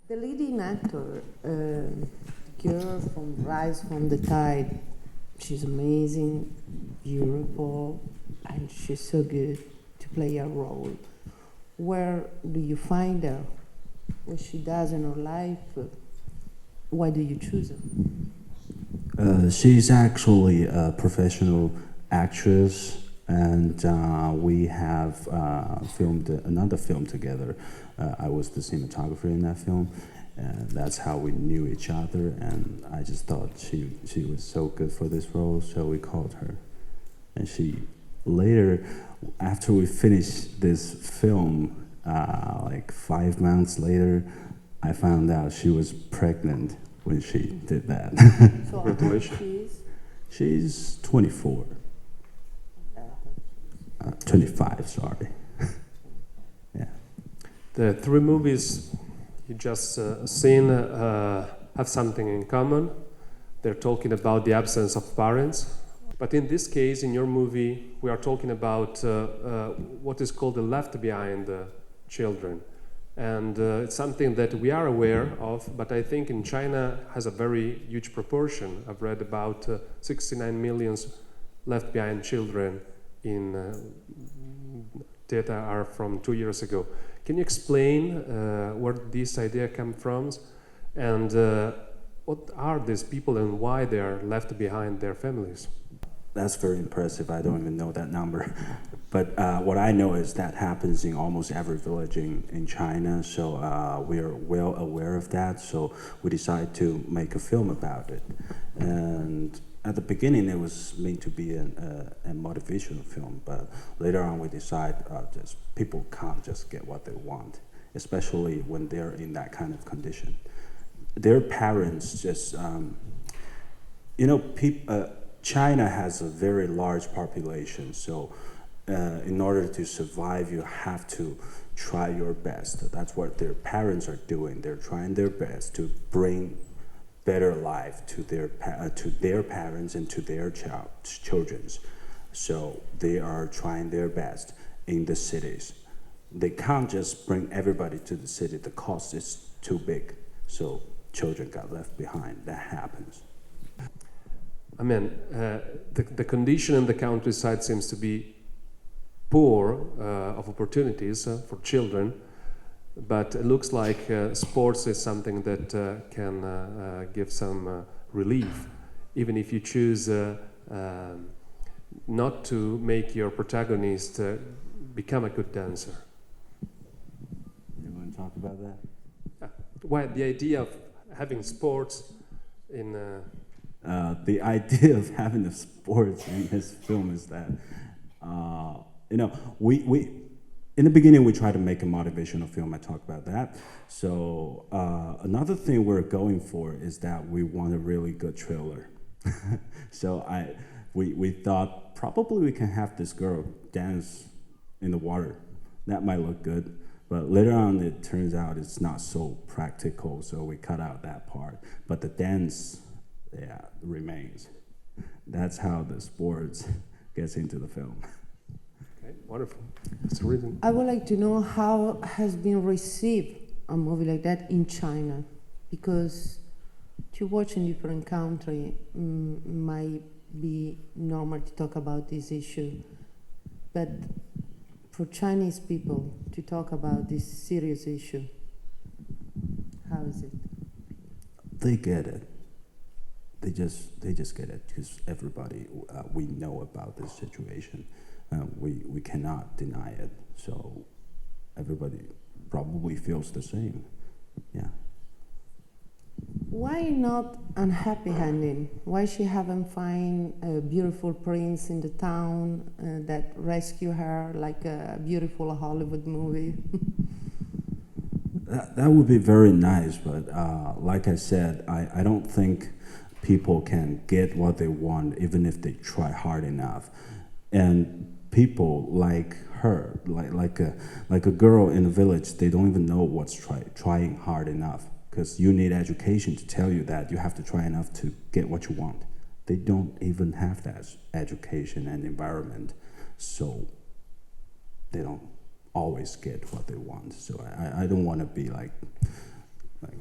The leading actor, girl from Rise from the Tide, she's amazing, beautiful, and she's so good to play a role. Where do you find her? What she does in her life? Why do you choose her? She's actually a professional actress, and we have filmed another film together. I was the cinematographer in that film, and that's how we knew each other. And I just thought she was so good for this role, so we called her. And she later, after we finished this film, like 5 months later, I found out she was pregnant when she did that. So congratulations. She's 24. 25, sorry. Yeah. The three movies you just seen have something in common. They're talking about the absence of parents. But in this case, in your movie, we are talking about what is called the left behind children. And it's something that we are aware of, but I think in China has a very huge proportion. I've read about 69 million left behind children in data are from 2 years ago. Can you explain where this idea comes from, and what are these people and why they are left behind their families? That's very impressive. I don't even know that number. But what I know is that happens in almost every village in China, so we are well aware of that, so we decided to make a film about it. And at the beginning, it was meant to be a motivational film, but later on we decided just people can't just get what they want, especially when they're in that kind of condition. Their parents just, China has a very large population, so in order to survive, you have to try your best. That's what their parents are doing. They're trying their best to bring better life to their parents and to their children's. So they are trying their best in the cities. They can't just bring everybody to the city. The cost is too big, so children got left behind. That happens. I mean, the condition in the countryside seems to be poor of opportunities for children, but it looks like sports is something that can give some relief, even if you choose not to make your protagonist become a good dancer. You want to talk about that? Why the idea of having sports in... The idea of having the sports in this film is that, we in the beginning we tried to make a motivational film. I talked about that. So another thing we're going for is that we want a really good trailer. So we thought probably we can have this girl dance in the water. That might look good. But later on, it turns out it's not so practical, so we cut out that part. But the dance, remains. That's how the sports gets into the film. Okay, wonderful. That's the reason. I would like to know how has been received a movie like that in China, because to watch in different country might be normal to talk about this issue, but for Chinese people to talk about this serious issue, how is it? They get it. They just get it because everybody we know about this situation. We cannot deny it. So everybody probably feels the same. Yeah. Why not unhappy ending? Why she haven't find a beautiful prince in the town that rescue her like a beautiful Hollywood movie? That would be very nice, but like I said, I don't think people can get what they want even if they try hard enough. And people like her, like a girl in a village, they don't even know what's trying hard enough, because you need education to tell you that you have to try enough to get what you want. They don't even have that education and environment, so they don't always get what they want. So I don't want to be like like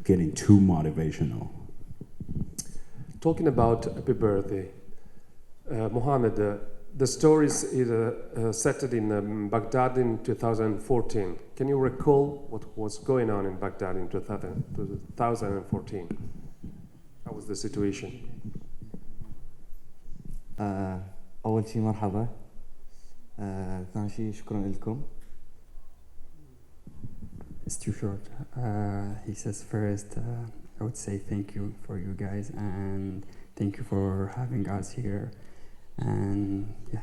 getting too motivational. Talking about Happy Birthday, Mohammed, the story is set in Baghdad in 2014. Can you recall what was going on in Baghdad in 2014? How was the situation? أول شيء مرحبا. ثاني شيء شكرا لكم. It's too short. He says first, I would say thank you for you guys and thank you for having us here. And yeah.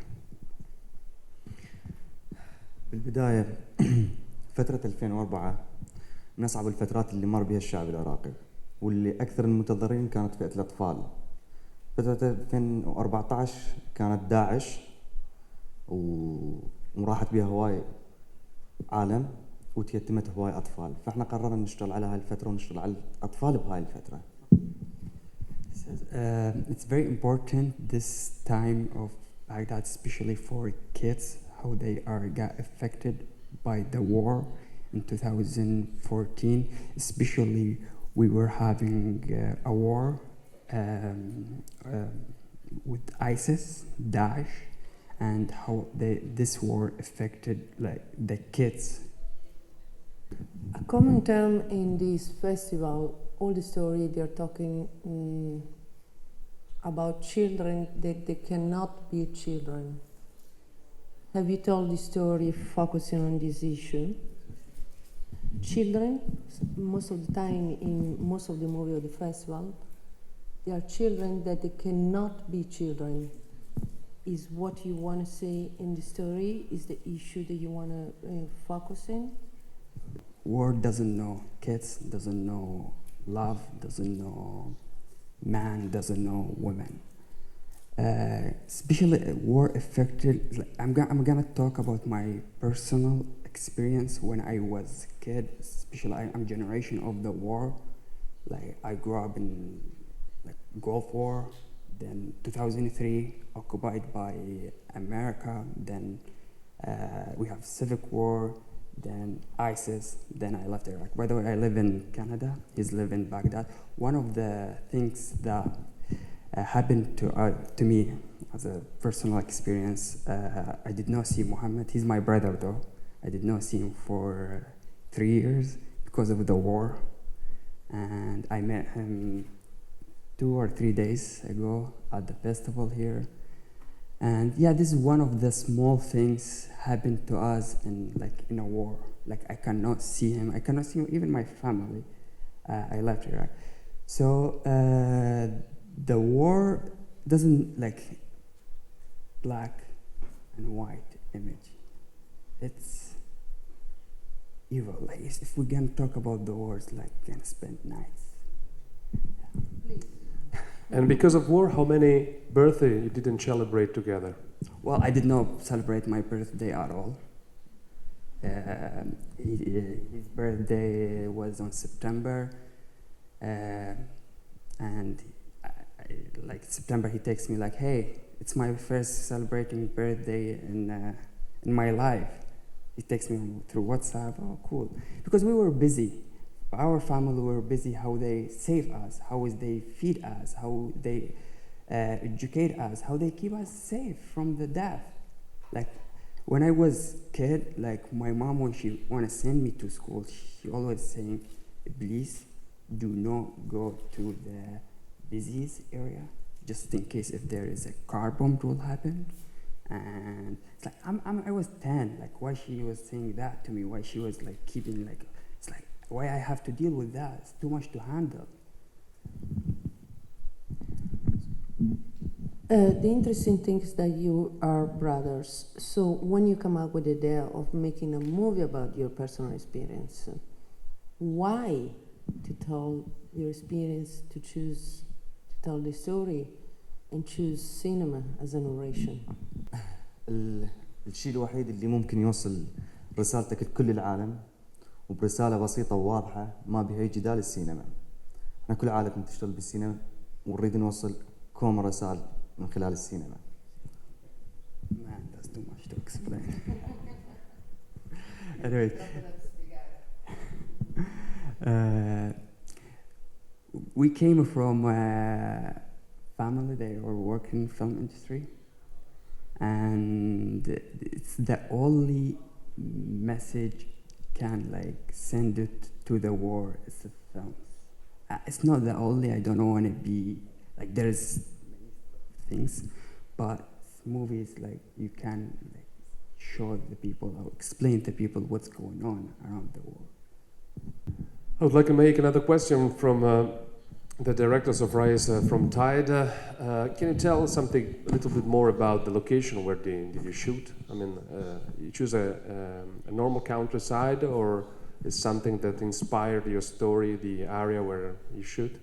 بالبداية فترة 2004 من أصعب الفترات اللي مر بها الشعب العراقي واللي أكثر المتضررين كانت فئة الأطفال. فترة 2014 كانت داعش وراحت بها هواي عالم وتيتمت هواي أطفال، فإحنا قررنا نشتغل على هاي الفترة ونشتغل على الأطفال بهاي الفترة. It's very important this time of Baghdad, especially for kids, how they got affected by the war in 2014. Especially, we were having a war with ISIS, Daesh, and how this war affected like the kids. A common term in this festival, all the story they're talking about children that they cannot be children. Have you told the story focusing on this issue? Children, most of the time in most of the movie of the festival, they are children that they cannot be children. Is what you want to say in the story? Is the issue that you want to focus in? War doesn't know kids, doesn't know love, doesn't know man, doesn't know women. Especially war affected. Like, I'm gonna talk about my personal experience when I was a kid. Especially I'm generation of the war. Like I grew up in like Gulf War, then 2003 occupied by America. Then we have Civic War. Then ISIS, then I left Iraq. By the way, I live in Canada, he's live in Baghdad. One of the things that happened to me as a personal experience, I did not see Muhammad, he's my brother though. I did not see him for 3 years because of the war. And I met him 2 or 3 days ago at the festival here. And yeah, this is one of the small things happened to us in a war. Like I cannot see him. I cannot see even my family. I left Iraq. So the war doesn't like black and white image. It's evil. Like if we can talk about the wars, like can spend nights. Yeah. Please. And because of war, how many birthday you didn't celebrate together? Well, I did not celebrate my birthday at all. His birthday was on September, and like September, he texts me like, "Hey, it's my first celebrating birthday in my life." He texts me through WhatsApp. Oh, cool, because we were busy. Our family were busy how they save us, how they feed us, how they educate us, how they keep us safe from the death. Like when I was kid, like my mom, when she wanna send me to school, she always saying, please do not go to the disease area, just in case if there is a car bomb will happen. And it's like I was 10. Like why she was saying that to me? Why she was like keeping like it's like. Why I have to deal with that? It's too much to handle. The interesting thing is that you are brothers. So when you come up with the idea of making a movie about your personal experience, why to tell your experience, to choose to tell the story and choose cinema as a narration? الشيء الوحيد اللي ممكن يوصل رسالتك لكل العالم وبرسالة بسيطة وواضحة ما بها أي جدال السينما. احنا كل عائلتنا تشتغل بالسينما ونريد نوصل كوم رسائل من خلال السينما. Man, that's too much to explain. Anyway, Uh, we came from a family that were working film industry, and it's the only message can like send it to the world is the films. It's not the only. I don't want to be like there's many things, but movies like you can like show the people or explain to people what's going on around the world. I would like to make another question from the directors of Rise from Tide. Can you tell us something a little bit more about the location where did you shoot? I mean, you choose a normal countryside, or is something that inspired your story, the area where you shoot?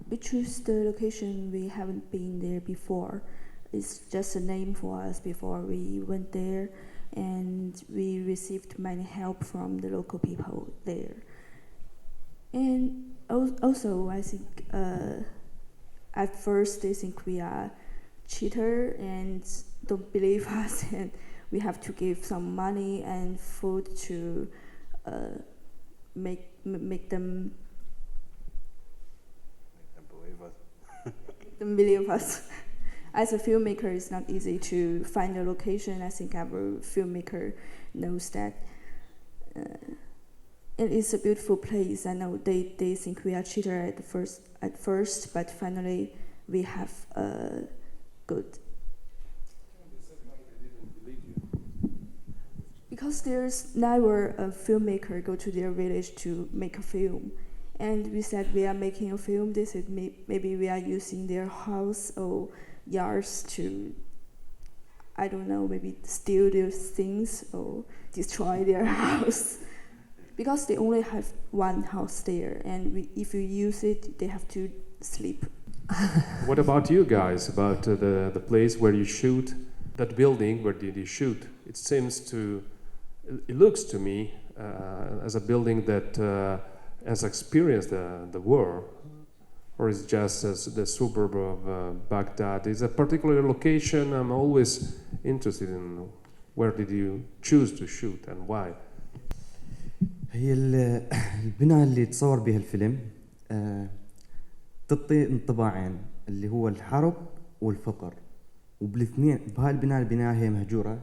We choose the location. We haven't been there before. It's just a name for us before we went there, and we received many help from the local people there. And also, I think at first they think we are cheater and don't believe us, and we have to give some money and food to make them believe us. As a filmmaker, it's not easy to find a location. I think every filmmaker knows that. And it's a beautiful place. I know they think we are cheater at first, but finally we have good. Because there's never a filmmaker go to their village to make a film. And we said we are making a film. They said maybe we are using their house or yards to, I don't know, maybe steal their things or destroy their house. Because they only have one house there, and if you use it, they have to sleep. What about you guys, about the place where you shoot, that building, where did you shoot? It looks to me as a building that has experienced the war, or is just as the suburb of Baghdad. Is a particular location. I'm always interested in where did you choose to shoot and why? هي البناء اللي تصور بها الفيلم تعطي انطباعين اللي هو الحرب والفقر، وبالاثنين بهاي البناية هي مهجورة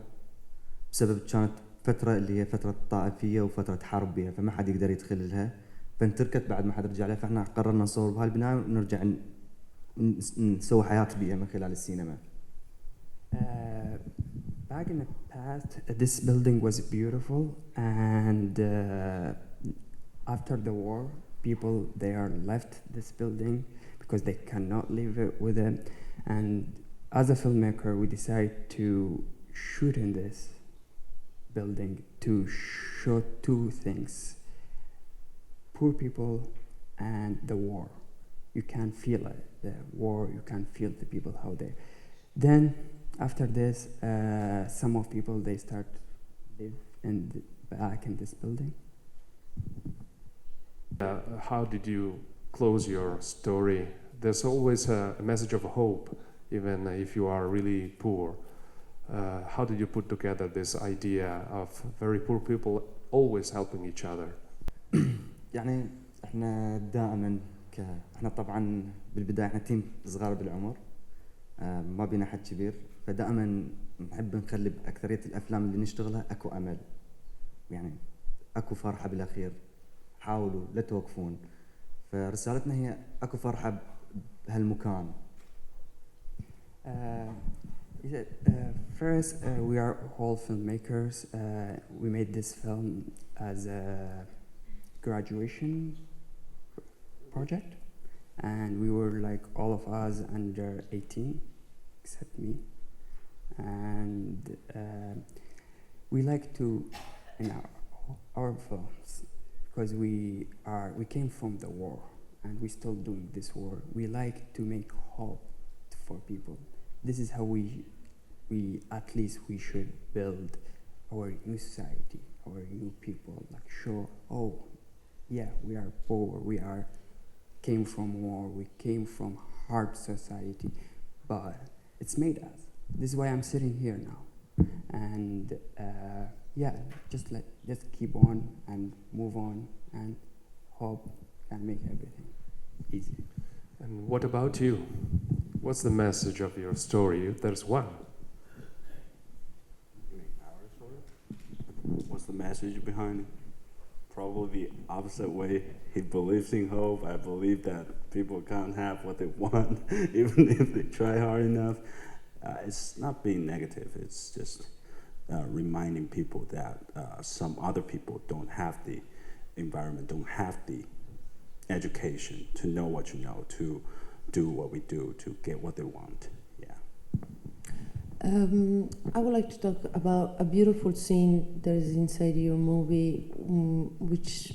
بسبب كانت فترة اللي هي فترة طائفية وفترة حرب بها، فما حد يقدر يدخل لها، فانتركت بعد ما حد رجع لها، فاحنا قررنا نصور بهاي البناية ونرجع نسوي حياة بيئة من خلال السينما. Back in the past, this building was beautiful, and after the war, people there left this building because they cannot live with it. And as a filmmaker, we decided to shoot in this building to show two things: poor people and the war. You can feel it, the war. You can feel the people how they. Then. After this, some of people they start live back in this building. How did you close your story? There's always a message of hope, even if you are really poor. How did you put together this idea of very poor people always helping each other? يعني احنا دائما احنا طبعا بالبداية احنا تيم صغار بالعمر، ما بينا حد كبير، فدائما نحب نخلي بأكثرية الأفلام اللي نشتغلها أكو أمل، يعني أكو فرحة بالأخير، حاولوا لا توقفون، فرسالتنا هي أكو فرحة بهالمكان. First, we are all filmmakers. We made this film as a graduation project, and we were like all of us under 18, except me. And we like to, in our films, because we came from the war and we're still doing this war. We like to make hope for people. This is how we at least we should build our new society, our new people. Like show, oh, yeah, we are poor. Came from war. We came from hard society, but it's made us. This is why I'm sitting here now, and yeah, just keep on and move on, and hope can make everything easy. And what about you? What's the message of your story? If there's one. What's the message behind it? Probably the opposite way. He believes in hope. I believe that people can't have what they want, even if they try hard enough. It's not being negative. It's just reminding people that some other people don't have the environment, don't have the education to know what you know, to do what we do, to get what they want. Yeah. I would like to talk about a beautiful scene that is inside your movie, which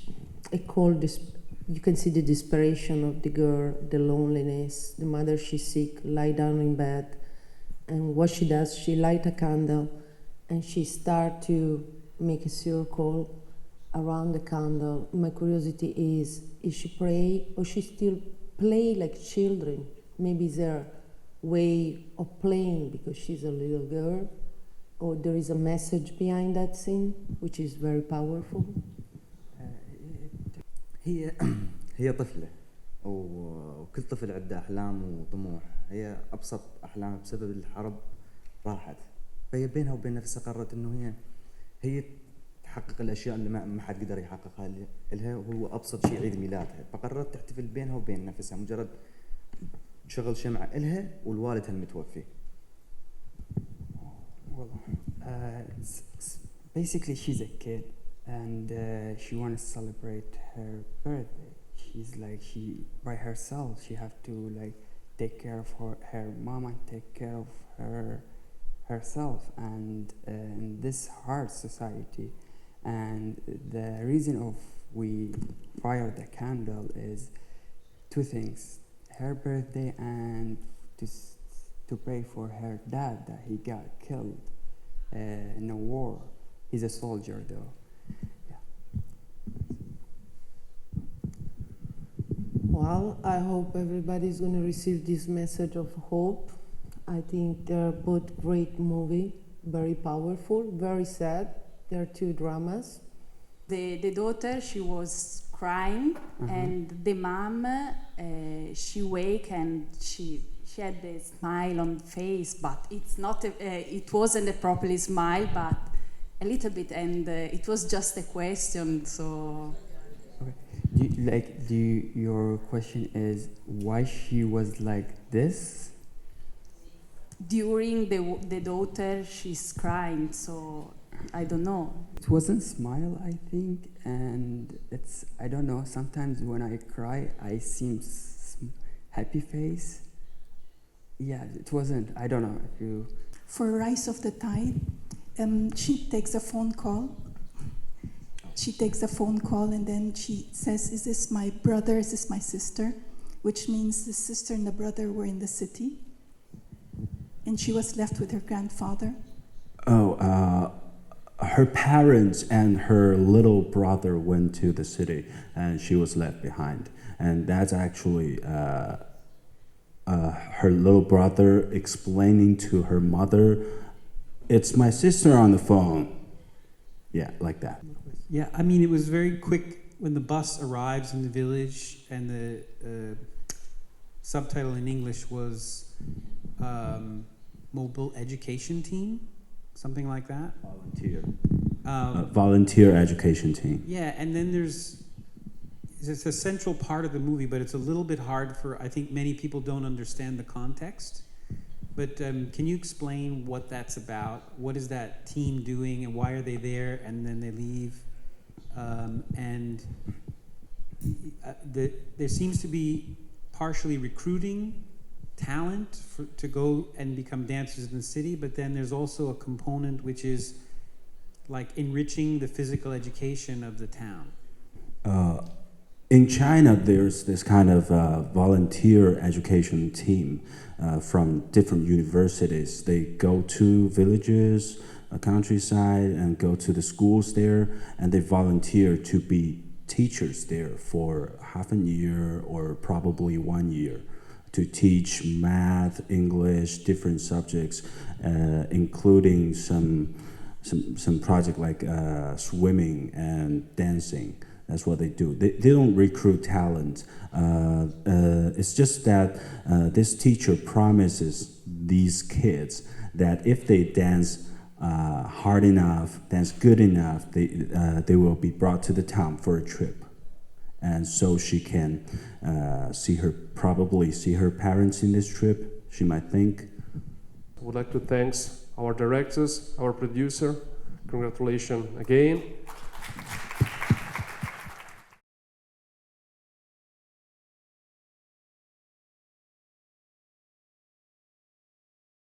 I call this. You can see the desperation of the girl, the loneliness. The mother, she's sick, lie down in bed, and what she does, she light a candle, and she start to make a circle around the candle. My curiosity is she pray or she still play like children? Maybe their way of playing because she's a little girl, or there is a message behind that scene which is very powerful. هي طفلة وكل طفل عنده أحلام وطموح. هي أبسط أحلام بسبب الحرب راحت، فهي بينها وبين نفسها قررت إنه هي تحقق الأشياء اللي ما حد قدر يحققها لها، وهو أبسط شيء عيد ميلادها، فقررت تحتفل بينها وبين نفسها مجرد شغل شمعة إلها والوالدها المتوفي. Well, basically she's a kid and she wants to celebrate her birthday. She's like, she by herself, she have to like take care of her mom and take care of herself, and in this hard society. And the reason of we fire the candle is two things: her birthday and to pray for her dad that he got killed in a war. He's a soldier though. Well, I hope everybody's going to receive this message of hope. I think they're both great movie, very powerful, very sad. They're two dramas. The daughter, she was crying, and the mom, she wake and she had a smile on the face, but it's not. It wasn't a properly smile, but a little bit, and it was just a question. So. Your question is why she was like this? During the daughter, she's crying, so I don't know. It wasn't smile, I think, and it's, I don't know, sometimes when I cry, I seem happy face. Yeah, it wasn't, I don't know if you... For Rise of the Tide, she takes a phone call. She takes a phone call and then she says, is this my brother, is this my sister? Which means the sister and the brother were in the city. And she was left with her grandfather. Her parents and her little brother went to the city and she was left behind. And that's actually her little brother explaining to her mother, it's my sister on the phone. Yeah, like that. Yeah, I mean, it was very quick when the bus arrives in the village, and the subtitle in English was Mobile Education Team, something like that. Volunteer education team. Yeah, and then it's a central part of the movie, but it's a little bit hard for, I think many people don't understand the context. But can you explain what that's about? What is that team doing, and why are they there, and then they leave? There seems to be partially recruiting talent to go and become dancers in the city, but then there's also a component which is like enriching the physical education of the town. In China, there's this kind of volunteer education team from different universities. They go to villages, countryside, and go to the schools there, and they volunteer to be teachers there for half a year or probably 1 year to teach math, English, different subjects, including some project like swimming and dancing. That's what they do. They don't recruit talent. It's just that this teacher promises these kids that if they dance hard enough, dance good enough, they will be brought to the town for a trip. And so she can probably see her parents in this trip, she might think. I would like to thank our directors, our producer. Congratulations again.